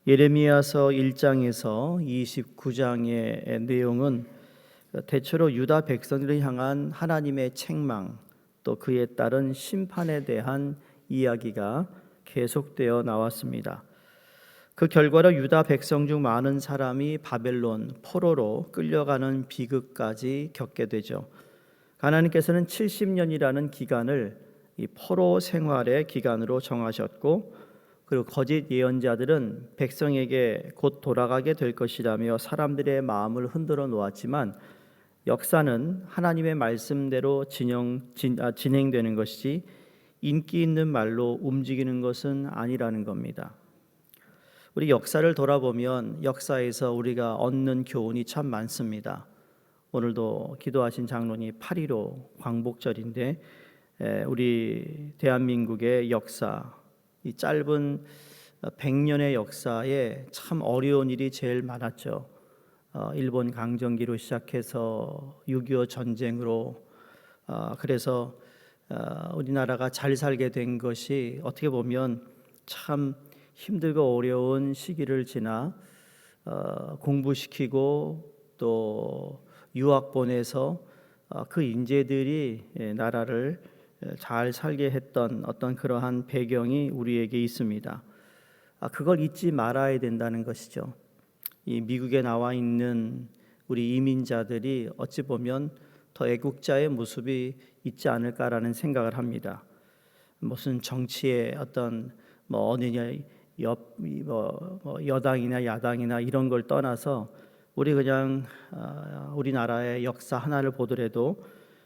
예레미야서 1장에서 29장의 내용은 대체로 유다 백성들을 향한 하나님의 책망, 또 그에 따른 심판에 대한 이야기가 계속되어 나왔습니다. 그 결과로 유다 백성 중 많은 사람이 바벨론, 포로로 끌려가는 비극까지 겪게 되죠. 하나님께서는 70년이라는 기간을 이 포로 생활의 기간으로 정하셨고, 그리고 거짓 예언자들은 백성에게 곧 돌아가게 될 것이라며 사람들의 마음을 흔들어 놓았지만, 역사는 하나님의 말씀대로 진행되는 것이지 인기 있는 말로 움직이는 것은 아니라는 겁니다. 우리 역사를 돌아보면 역사에서 우리가 얻는 교훈이 참 많습니다. 오늘도 기도하신 장로님 8.15 광복절인데, 우리 대한민국의 역사, 이 짧은 100년의 역사에 참 어려운 일이 제일 많았죠. 일본 강점기로 시작해서 6.25 전쟁으로, 그래서 우리나라가 잘 살게 된 것이 어떻게 보면 참 힘들고 어려운 시기를 지나 공부시키고 또 유학 보내서 그 인재들이 나라를 잘 살게 했던 어떤 그러한 배경이 우리에게 있습니다. 그걸 잊지 말아야 된다는 것이죠. 이 미국에 나와 있는 우리 이민자들이 어찌 보면 더 애국자의 모습이 있지 않을까라는 생각을 합니다. 무슨 정치의 어떤 여당이나 야당이나 이런 걸 떠나서 우리 그냥 우리나라의 역사 하나를 보더라도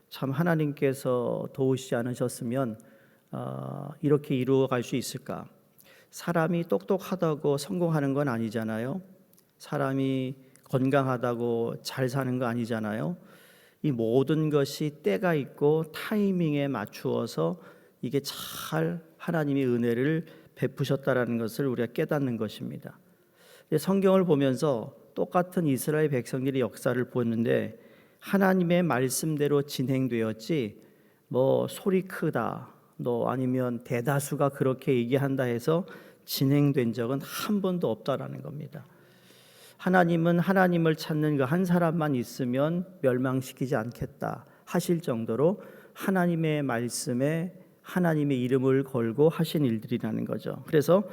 참 하나님께서 도우시지 않으셨으면 이렇게 이루어갈 수 있을까? 사람이 똑똑하다고 성공하는 건 아니잖아요. 사람이 건강하다고 잘 사는 거 아니잖아요. 이 모든 것이 때가 있고 타이밍에 맞추어서 이게 잘 하나님의 은혜를 베푸셨다라는 것을 우리가 깨닫는 것입니다. 성경을 보면서 똑같은 이스라엘 백성들의 역사를 보는데 하나님의 말씀대로 진행되었지 소리 크다 아니면 대다수가 그렇게 얘기한다 해서 진행된 적은 한 번도 없다라는 겁니다. 하나님은 하나님을 찾는 그 한 사람만 있으면 멸망시키지 않겠다 하실 정도로 하나님의 말씀에 하나님의 이름을 걸고 하신 일들이라는 거죠. 그래서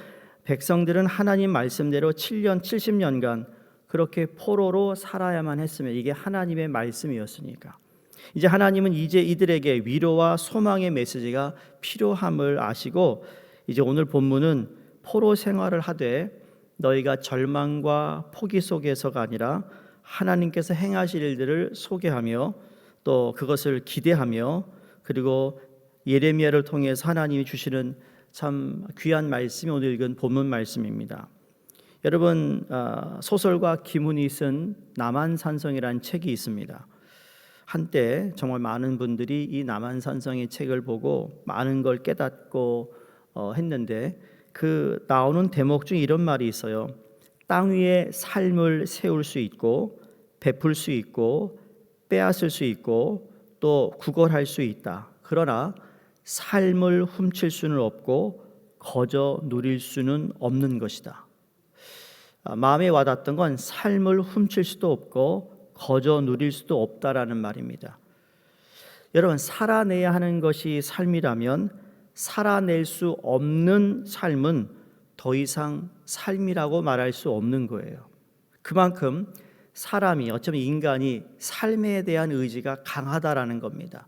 백성들은 하나님 말씀대로 70년간 그렇게 포로로 살아야만 했으면, 이게 하나님의 말씀이었으니까 이제 하나님은 이들에게 위로와 소망의 메시지가 필요함을 아시고, 이제 오늘 본문은 포로 생활을 하되 너희가 절망과 포기 속에서가 아니라 하나님께서 행하실 일들을 소개하며 또 그것을 기대하며, 그리고 예레미야를 통해서 하나님이 주시는 참 귀한 말씀이 오늘 읽은 본문 말씀입니다. 여러분, 소설가 김훈이 쓴 남한산성이라는 책이 있습니다. 한때 정말 많은 분들이 이 남한산성의 책을 보고 많은 걸 깨닫고 했는데, 그 나오는 대목 중에 이런 말이 있어요. 땅 위에 삶을 세울 수 있고 베풀 수 있고 빼앗을 수 있고 또 구걸할 수 있다. 그러나 삶을 훔칠 수는 없고 거저 누릴 수는 없는 것이다. 마음에 와닿던 건 삶을 훔칠 수도 없고 거저 누릴 수도 없다라는 말입니다. 여러분, 살아내야 하는 것이 삶이라면 살아낼 수 없는 삶은 더 이상 삶이라고 말할 수 없는 거예요. 그만큼 사람이, 어쩌면 인간이 삶에 대한 의지가 강하다라는 겁니다.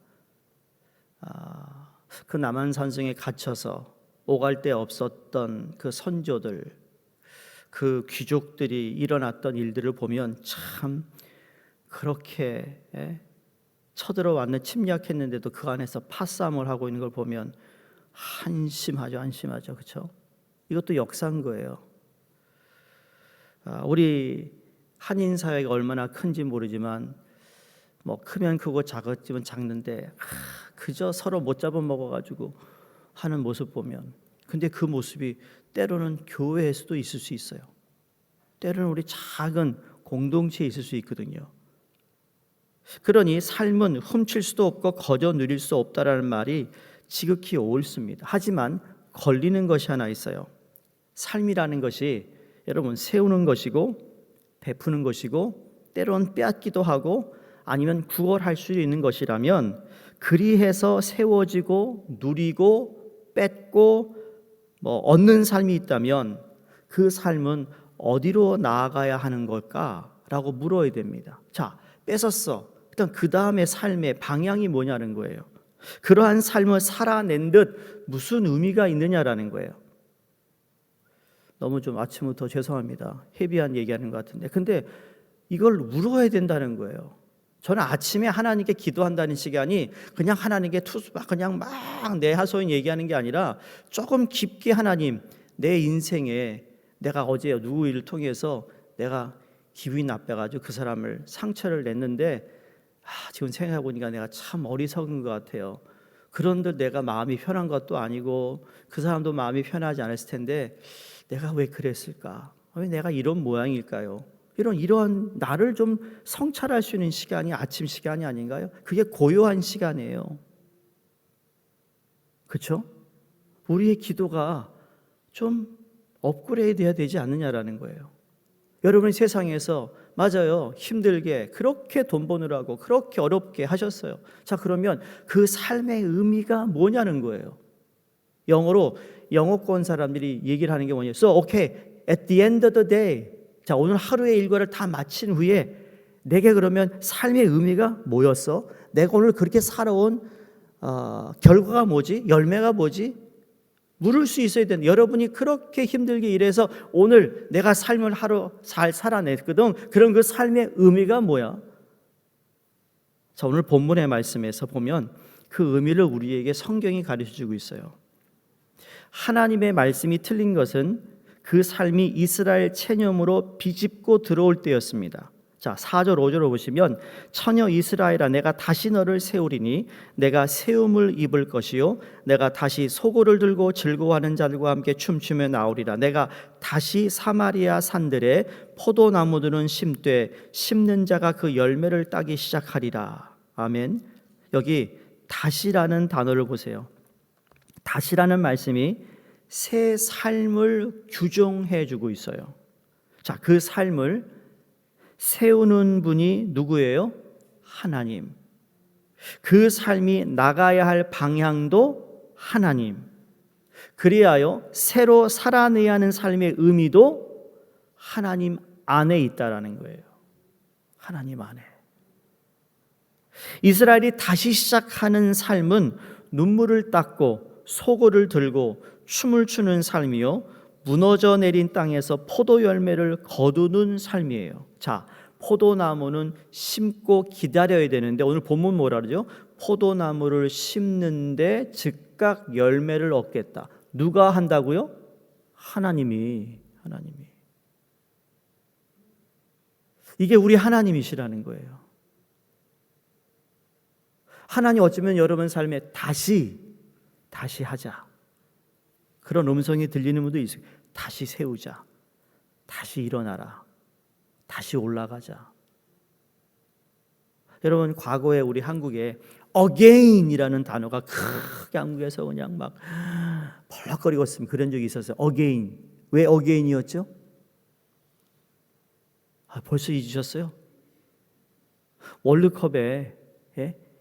그 남한산성에 갇혀서 오갈 데 없었던 그 선조들, 그 귀족들이 일어났던 일들을 보면 참 그렇게 쳐들어왔는 침략했는데도 그 안에서 파싸움을 하고 있는 걸 보면 한심하죠. 그렇죠? 이것도 역사인 거예요. 우리 한인 사회가 얼마나 큰지 모르지만 크면 크고 작았지만 작는데 그저 서로 못 잡아먹어가지고 하는 모습 보면, 근데 그 모습이 때로는 교회에서도 있을 수 있어요. 때로는 우리 작은 공동체에 있을 수 있거든요. 그러니 삶은 훔칠 수도 없고 거저 누릴 수 없다라는 말이 지극히 옳습니다. 하지만 걸리는 것이 하나 있어요. 삶이라는 것이 여러분, 세우는 것이고 베푸는 것이고 때론 빼앗기도 하고 아니면 구걸할 수 있는 것이라면 그리해서 세워지고 누리고 뺏고 얻는 삶이 있다면 그 삶은 어디로 나아가야 하는 걸까라고 물어야 됩니다. 자, 뺏었어. 일단 그 다음에 삶의 방향이 뭐냐는 거예요. 그러한 삶을 살아낸 듯 무슨 의미가 있느냐라는 거예요. 너무 좀 아침부터 죄송합니다. 헤비한 얘기하는 것 같은데, 근데 이걸 물어야 된다는 거예요. 저는 아침에 하나님께 기도한다는 시간이 그냥 하나님께 그냥 막 내 하소연 얘기하는 게 아니라 조금 깊게 하나님, 내 인생에 내가 어제 누구 일을 통해서 내가 기분이 나빠가지고 그 사람을 상처를 냈는데 지금 생각해보니까 내가 참 어리석은 것 같아요. 그런데 내가 마음이 편한 것도 아니고 그 사람도 마음이 편하지 않았을 텐데 내가 왜 그랬을까? 왜 내가 이런 모양일까요? 이런 나를 좀 성찰할 수 있는 시간이 아침 시간이 아닌가요? 그게 고요한 시간이에요. 그렇죠? 우리의 기도가 좀 업그레이드 해야 되지 않느냐라는 거예요. 여러분 세상에서 맞아요. 힘들게 그렇게 돈 버느라고 그렇게 어렵게 하셨어요. 자, 그러면 그 삶의 의미가 뭐냐는 거예요. 영어로 영어권 사람들이 얘기를 하는 게 뭐냐면 So okay, at the end of the day, 자, 오늘 하루의 일과를 다 마친 후에 내게 그러면 삶의 의미가 뭐였어? 내가 오늘 그렇게 살아온 결과가 뭐지? 열매가 뭐지? 물을 수 있어야 되는, 여러분이 그렇게 힘들게 일해서 오늘 내가 삶을 하루 잘 살아냈거든. 그런 그 삶의 의미가 뭐야? 자, 오늘 본문의 말씀에서 보면 그 의미를 우리에게 성경이 가르쳐주고 있어요. 하나님의 말씀이 틀린 것은 그 삶이 이스라엘 체념으로 비집고 들어올 때였습니다. 자, 4절 5절을 보시면 처녀 이스라엘아 내가 다시 너를 세우리니 내가 세움을 입을 것이요 내가 다시 소고를 들고 즐거워하는 자들과 함께 춤추며 나오리라. 내가 다시 사마리아 산들에 포도나무들은 심되 심는 자가 그 열매를 따기 시작하리라. 아멘. 여기 다시라는 단어를 보세요. 다시라는 말씀이 새 삶을 규정해 주고 있어요. 자, 그 삶을 세우는 분이 누구예요? 하나님. 그 삶이 나가야 할 방향도 하나님. 그리하여 새로 살아내야 하는 삶의 의미도 하나님 안에 있다라는 거예요. 하나님 안에. 이스라엘이 다시 시작하는 삶은 눈물을 닦고 소고를 들고 춤을 추는 삶이요 무너져 내린 땅에서 포도 열매를 거두는 삶이에요. 자, 포도나무는 심고 기다려야 되는데 오늘 본문 뭐라 그러죠? 포도나무를 심는데 즉각 열매를 얻겠다. 누가 한다고요? 하나님이. 이게 우리 하나님이시라는 거예요. 하나님 어쩌면 여러분 삶에 다시 하자. 그런 음성이 들리는 분도 있어요. 다시 세우자. 다시 일어나라. 다시 올라가자. 여러분 과거에 우리 한국에 again이라는 단어가 크게 한국에서 그냥 막 벌럭거리고 있으면 그런 적이 있었어요. again. 왜 again이었죠? 벌써 잊으셨어요? 월드컵에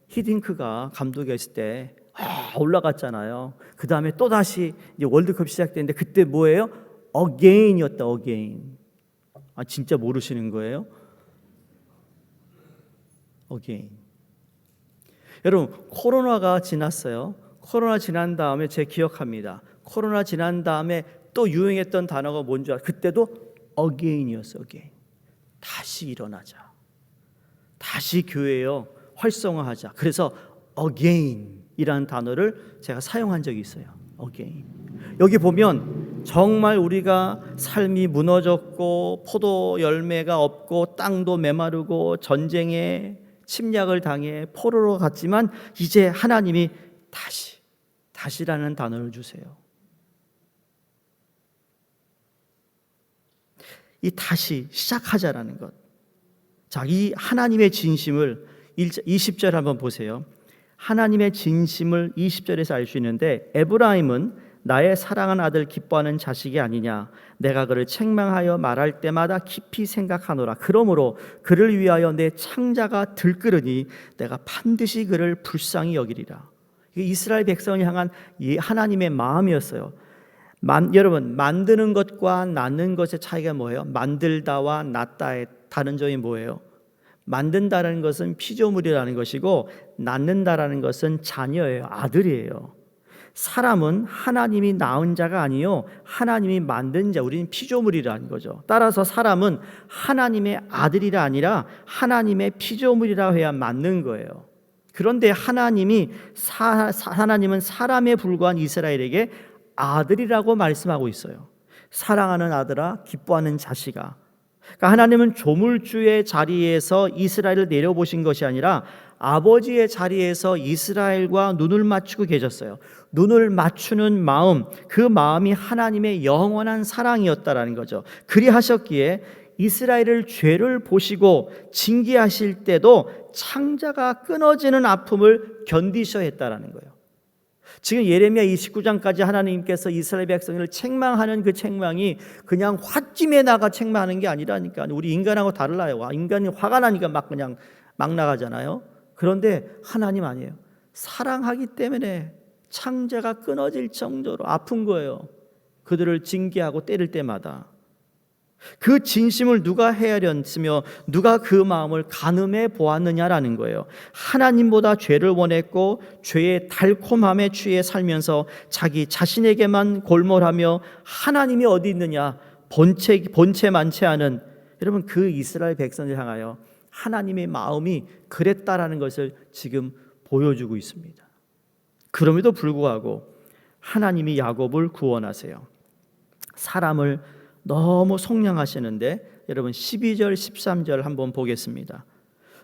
히딩크가 감독이었을 때 올라갔잖아요. 그 다음에 또 다시 이제 월드컵 시작됐는데 그때 뭐예요? again이었다. again. 진짜 모르시는 거예요? again. 여러분 코로나가 지났어요. 코로나 지난 다음에 제가 기억합니다. 코로나 지난 다음에 또 유행했던 단어가 뭔지 알아요? 그때도 again이었어요. again. 다시 일어나자. 다시 교회요 활성화하자. 그래서 again 이라는 단어를 제가 사용한 적이 있어요. again. 여기 보면 정말 우리가 삶이 무너졌고 포도 열매가 없고 땅도 메마르고 전쟁에 침략을 당해 포로로 갔지만 이제 하나님이 다시라는 단어를 주세요. 이 다시 시작하자라는 것. 자, 이 하나님의 진심을 20절 한번 보세요. 하나님의 진심을 20절에서 알 수 있는데 에브라임은 나의 사랑하는 아들 기뻐하는 자식이 아니냐. 내가 그를 책망하여 말할 때마다 깊이 생각하노라. 그러므로 그를 위하여 내 창자가 들끓으니 내가 반드시 그를 불쌍히 여기리라. 이게 이스라엘 백성을 향한 하나님의 마음이었어요. 여러분, 만드는 것과 낳는 것의 차이가 뭐예요? 만들다와 낳다의 다른 점이 뭐예요? 만든다라는 것은 피조물이라는 것이고 낳는다라는 것은 자녀예요. 아들이에요. 사람은 하나님이 낳은 자가 아니요 하나님이 만든 자, 우리는 피조물이라는 거죠. 따라서 사람은 하나님의 아들이라 아니라 하나님의 피조물이라 해야 맞는 거예요. 그런데 하나님은 사람에 불과한 이스라엘에게 아들이라고 말씀하고 있어요. 사랑하는 아들아, 기뻐하는 자식아. 그러니까 하나님은 조물주의 자리에서 이스라엘을 내려보신 것이 아니라 아버지의 자리에서 이스라엘과 눈을 맞추고 계셨어요. 눈을 맞추는 마음, 그 마음이 하나님의 영원한 사랑이었다라는 거죠. 그리하셨기에 이스라엘을 죄를 보시고 징계하실 때도 창자가 끊어지는 아픔을 견디셔야 했다라는 거예요. 지금 예레미야 29장까지 하나님께서 이스라엘 백성을 책망하는 그 책망이 그냥 홧김에 나가 책망하는 게 아니라니까. 우리 인간하고 달라요. 인간이 화가 나니까 그냥 막 나가잖아요. 그런데 하나님 아니에요. 사랑하기 때문에 창자가 끊어질 정도로 아픈 거예요. 그들을 징계하고 때릴 때마다. 그 진심을 누가 헤아렸으며 누가 그 마음을 가늠해 보았느냐라는 거예요. 하나님보다 죄를 원했고 죄의 달콤함에 취해 살면서 자기 자신에게만 골몰하며 하나님이 어디 있느냐 본체만 채하는, 여러분, 그 이스라엘 백성을 향하여 하나님의 마음이 그랬다라는 것을 지금 보여주고 있습니다. 그럼에도 불구하고 하나님이 야곱을 구원하세요. 사람을 너무 속량하시는데 여러분 12절 13절 한번 보겠습니다.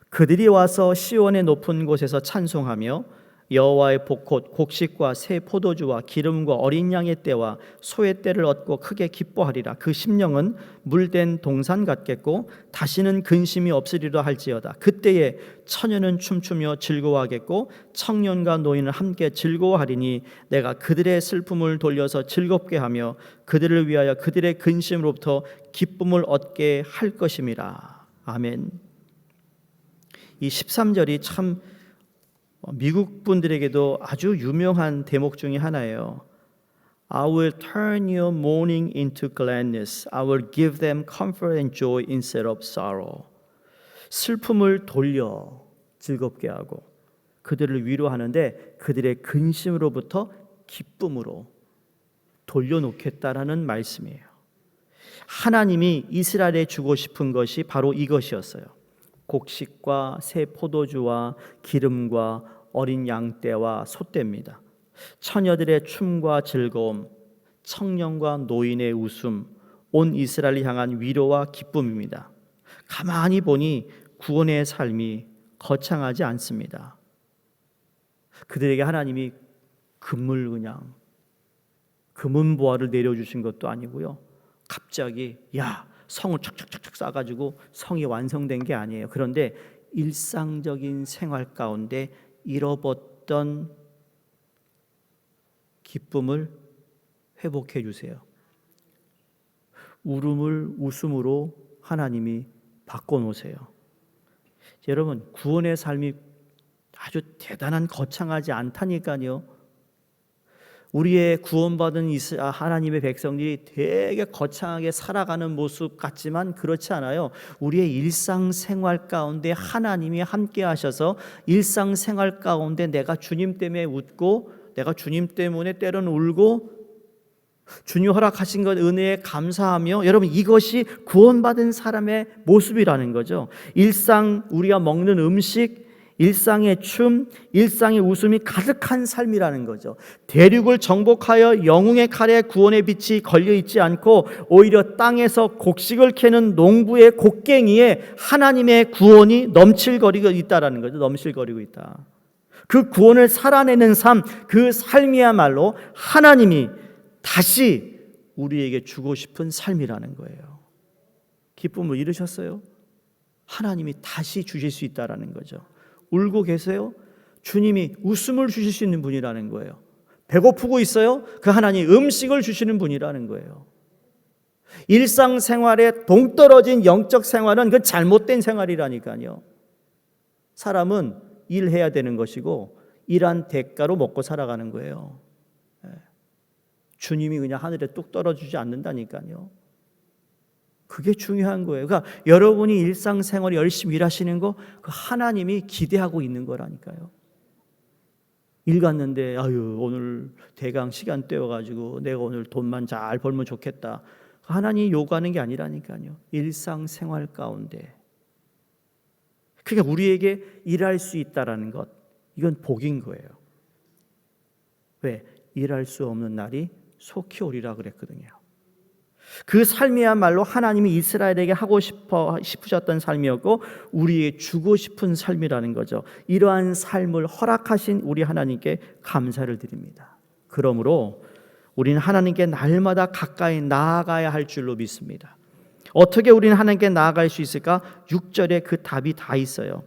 그들이 와서 시온의 높은 곳에서 찬송하며 여호와의 복꽃 곡식과 새 포도주와 기름과 어린 양의 떼와 소의 떼를 얻고 크게 기뻐하리라. 그 심령은 물된 동산 같겠고 다시는 근심이 없으리라 할지어다. 그때에 처녀는 춤추며 즐거워하겠고 청년과 노인은 함께 즐거워하리니 내가 그들의 슬픔을 돌려서 즐겁게 하며 그들을 위하여 그들의 근심으로부터 기쁨을 얻게 할 것임이라. 아멘. 이 13절이 참 미국 분들에게도 아주 유명한 대목 중에 하나예요. I will turn your mourning into gladness. I will give them comfort and joy instead of sorrow. 슬픔을 돌려 즐겁게 하고 그들을 위로하는데 그들의 근심으로부터 기쁨으로 돌려놓겠다라는 말씀이에요. 하나님이 이스라엘에 주고 싶은 것이 바로 이것이었어요. 곡식과 새 포도주와 기름과 어린 양떼와 소떼입니다. 처녀들의 춤과 즐거움, 청년과 노인의 웃음, 온 이스라엘을 향한 위로와 기쁨입니다. 가만히 보니 구원의 삶이 거창하지 않습니다. 그들에게 하나님이 금은보화를 내려주신 것도 아니고요. 갑자기 성을 착착착착 쌓아가지고 성이 완성된 게 아니에요. 그런데 일상적인 생활 가운데 잃어버렸던 기쁨을 회복해 주세요. 울음을 웃음으로 하나님이 바꿔놓으세요. 여러분, 구원의 삶이 아주 대단한 거창하지 않다니까요. 우리의 구원받은 하나님의 백성들이 되게 거창하게 살아가는 모습 같지만 그렇지 않아요. 우리의 일상생활 가운데 하나님이 함께 하셔서 일상생활 가운데 내가 주님 때문에 웃고 내가 주님 때문에 때로는 울고 주님 허락하신 것 은혜에 감사하며, 여러분, 이것이 구원받은 사람의 모습이라는 거죠. 일상 우리가 먹는 음식, 일상의 춤, 일상의 웃음이 가득한 삶이라는 거죠. 대륙을 정복하여 영웅의 칼에 구원의 빛이 걸려있지 않고 오히려 땅에서 곡식을 캐는 농부의 곡괭이에 하나님의 구원이 넘칠거리고 있다는 거죠. 넘실거리고 있다. 그 구원을 살아내는 삶, 그 삶이야말로 하나님이 다시 우리에게 주고 싶은 삶이라는 거예요. 기쁨을 잃으셨어요? 하나님이 다시 주실 수 있다는 거죠. 울고 계세요? 주님이 웃음을 주실 수 있는 분이라는 거예요. 배고프고 있어요? 그 하나님 음식을 주시는 분이라는 거예요. 일상생활에 동떨어진 영적 생활은 그 잘못된 생활이라니까요. 사람은 일해야 되는 것이고 일한 대가로 먹고 살아가는 거예요. 주님이 그냥 하늘에 뚝 떨어지지 않는다니까요. 그게 중요한 거예요. 그러니까 여러분이 일상생활에 열심히 일하시는 거 그 하나님이 기대하고 있는 거라니까요. 일 갔는데 아유 오늘 대강 시간 떼어가지고 내가 오늘 돈만 잘 벌면 좋겠다. 하나님이 요구하는 게 아니라니까요. 일상생활 가운데. 그러니까 우리에게 일할 수 있다라는 것, 이건 복인 거예요. 왜? 일할 수 없는 날이 속히 오리라 그랬거든요. 그 삶이야말로 하나님이 이스라엘에게 하고 싶으셨던 삶이었고 우리의 주고 싶은 삶이라는 거죠. 이러한 삶을 허락하신 우리 하나님께 감사를 드립니다. 그러므로 우리는 하나님께 날마다 가까이 나아가야 할 줄로 믿습니다. 어떻게 우리는 하나님께 나아갈 수 있을까? 6절에 그 답이 다 있어요.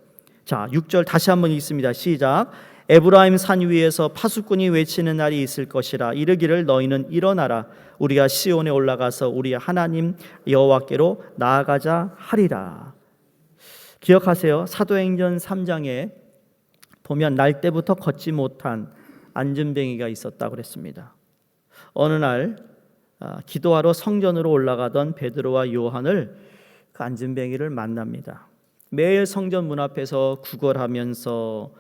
자, 6절 다시 한번 읽습니다. 시작. 에브라임 산 위에서 파수꾼이 외치는 날이 있을 것이라. 이르기를 너희는 일어나라. 우리가 시온에 올라가서 우리 하나님 여호와께로 나아가자 하리라. 기억하세요. 사도행전 3장에 보면 날 때부터 걷지 못한 안진뱅이가 있었다고 그랬습니다. 어느 날 기도하러 성전으로 올라가던 베드로와 요한을 그 안진뱅이를 만납니다. 매일 성전 문 앞에서 구걸하면서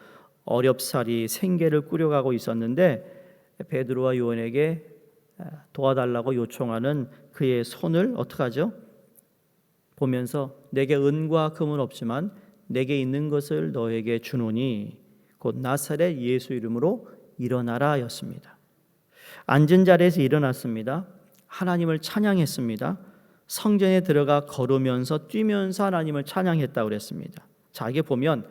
어렵사리 생계를 꾸려가고 있었는데 베드로와 요한에게 도와달라고 요청하는 그의 손을 어떻게 하죠? 보면서 내게 은과 금은 없지만 내게 있는 것을 너에게 주노니 곧 나사렛 예수 이름으로 일어나라 였습니다. 앉은 자리에서 일어났습니다. 하나님을 찬양했습니다. 성전에 들어가 걸으면서 뛰면서 하나님을 찬양했다고 그랬습니다. 자, 이게 보면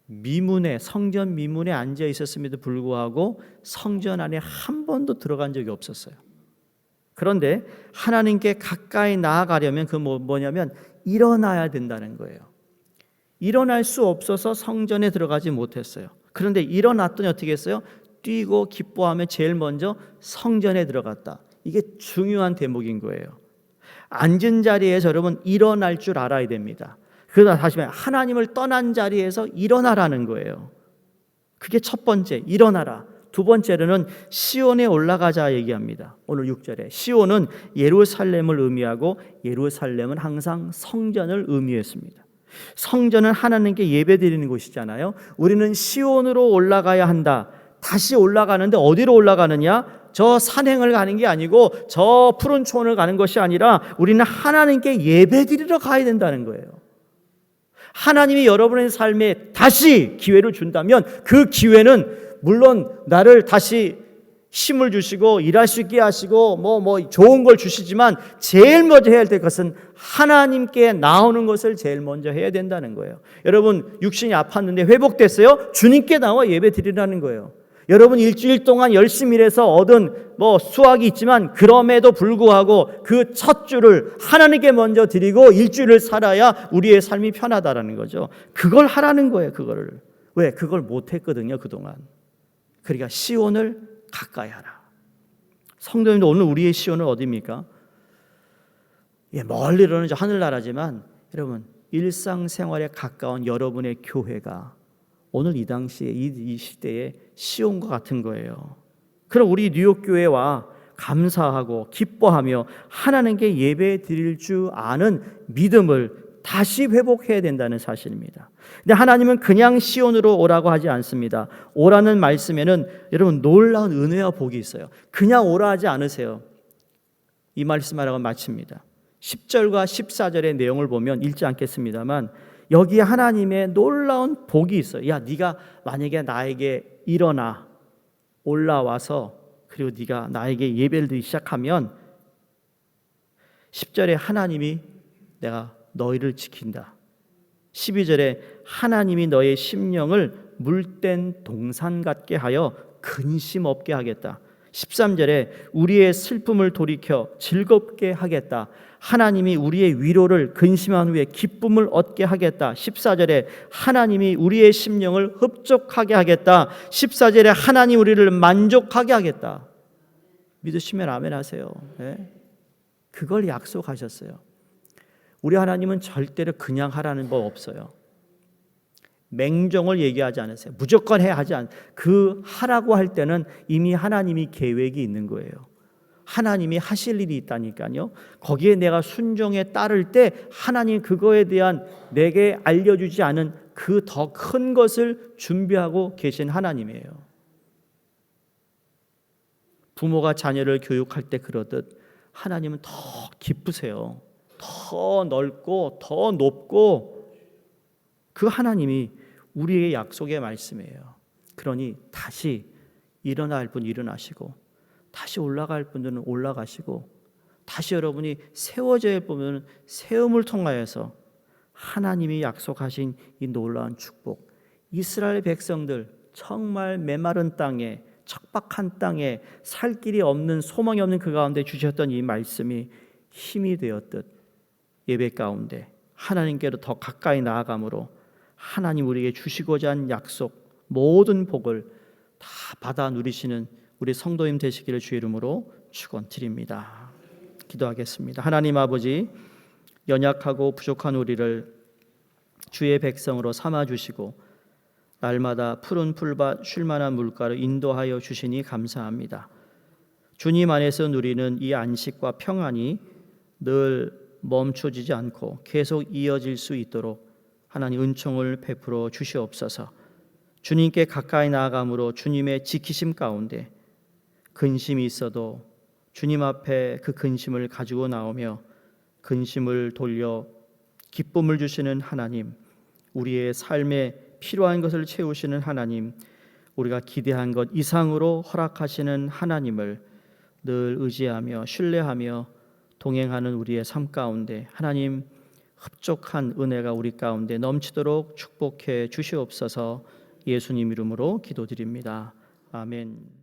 미문에 성전 미문에 앉아 있었음에도 불구하고 성전 안에 한 번도 들어간 적이 없었어요. 그런데 하나님께 가까이 나아가려면 그 뭐냐면 일어나야 된다는 거예요. 일어날 수 없어서 성전에 들어가지 못했어요. 그런데 일어났더니 어떻게 했어요? 뛰고 기뻐하며 제일 먼저 성전에 들어갔다. 이게 중요한 대목인 거예요. 앉은 자리에서 여러분 일어날 줄 알아야 됩니다. 그러다 다시 말해 하나님을 떠난 자리에서 일어나라는 거예요. 그게 첫 번째, 일어나라. 두 번째로는 시온에 올라가자 얘기합니다. 오늘 6절에 시온은 예루살렘을 의미하고 예루살렘은 항상 성전을 의미했습니다. 성전은 하나님께 예배드리는 곳이잖아요. 우리는 시온으로 올라가야 한다. 다시 올라가는데 어디로 올라가느냐? 저 산행을 가는 게 아니고 저 푸른 초원을 가는 것이 아니라 우리는 하나님께 예배드리러 가야 된다는 거예요. 하나님이 여러분의 삶에 다시 기회를 준다면 그 기회는 물론 나를 다시 힘을 주시고 일할 수 있게 하시고 뭐 좋은 걸 주시지만 제일 먼저 해야 될 것은 하나님께 나오는 것을 제일 먼저 해야 된다는 거예요. 여러분 육신이 아팠는데 회복됐어요? 주님께 나와 예배 드리라는 거예요. 여러분 일주일 동안 열심히 일해서 얻은 수확이 있지만 그럼에도 불구하고 그 첫 주를 하나님께 먼저 드리고 일주일을 살아야 우리의 삶이 편하다라는 거죠. 그걸 하라는 거예요. 그거를. 왜? 그걸 못했거든요 그동안. 그러니까 시온을 가까이 하라. 성도님도 오늘 우리의 시온은 어디입니까? 멀리로는 하늘나라지만 여러분 일상생활에 가까운 여러분의 교회가 오늘 이 당시에 이 시대에 시온과 같은 거예요. 그럼 우리 뉴욕교회와 감사하고 기뻐하며 하나님께 예배 드릴 줄 아는 믿음을 다시 회복해야 된다는 사실입니다. 근데 하나님은 그냥 시온으로 오라고 하지 않습니다. 오라는 말씀에는 여러분 놀라운 은혜와 복이 있어요. 그냥 오라 하지 않으세요. 이 말씀하라고 마칩니다. 10절과 14절의 내용을 보면 읽지 않겠습니다만 여기에 하나님의 놀라운 복이 있어요. 야, 네가 만약에 나에게 일어나 올라와서 그리고 네가 나에게 예배를 드리기 시작하면 10절에 하나님이 내가 너희를 지킨다. 12절에 하나님이 너의 심령을 물된 동산 같게 하여 근심 없게 하겠다. 13절에 우리의 슬픔을 돌이켜 즐겁게 하겠다. 하나님이 우리의 위로를 근심한 후에 기쁨을 얻게 하겠다. 14절에 하나님이 우리의 심령을 흡족하게 하겠다. 14절에 하나님 우리를 만족하게 하겠다. 믿으시면 아멘 하세요. 네? 그걸 약속하셨어요. 우리 하나님은 절대로 그냥 하라는 법 없어요. 맹종을 얘기하지 않으세요. 무조건 해야 하지 않. 그 하라고 할 때는 이미 하나님이 계획이 있는 거예요. 하나님이 하실 일이 있다니까요. 거기에 내가 순종에 따를 때 하나님 그거에 대한 내게 알려주지 않은 그 더 큰 것을 준비하고 계신 하나님이에요. 부모가 자녀를 교육할 때 그러듯 하나님은 더 기쁘세요. 더 넓고 더 높고 그 하나님이 우리의 약속의 말씀이에요. 그러니 다시 일어날 분 일어나시고 다시 올라갈 분들은 올라가시고 다시 여러분이 세워져야 할 분은 세움을 통하여서 하나님이 약속하신 이 놀라운 축복, 이스라엘 백성들 정말 메마른 땅에 척박한 땅에 살 길이 없는 소망이 없는 그 가운데 주셨던 이 말씀이 힘이 되었듯 예배 가운데 하나님께로 더 가까이 나아감으로 하나님 우리에게 주시고자 한 약속 모든 복을 다 받아 누리시는 우리 성도님 되시기를 주의 이름으로 축원드립니다. 기도하겠습니다. 하나님 아버지, 연약하고 부족한 우리를 주의 백성으로 삼아 주시고 날마다 푸른 풀밭 쉴 만한 물가를 인도하여 주시니 감사합니다. 주님 안에서 누리는 이 안식과 평안이 늘 멈춰지지 않고 계속 이어질 수 있도록 하나님 은총을 베풀어 주시옵소서. 주님께 가까이 나아감으로 주님의 지키심 가운데 근심이 있어도 주님 앞에 그 근심을 가지고 나오며 근심을 돌려 기쁨을 주시는 하나님, 우리의 삶에 필요한 것을 채우시는 하나님, 우리가 기대한 것 이상으로 허락하시는 하나님을 늘 의지하며 신뢰하며 동행하는 우리의 삶 가운데 하나님 흡족한 은혜가 우리 가운데 넘치도록 축복해 주시옵소서. 예수님 이름으로 기도드립니다. 아멘.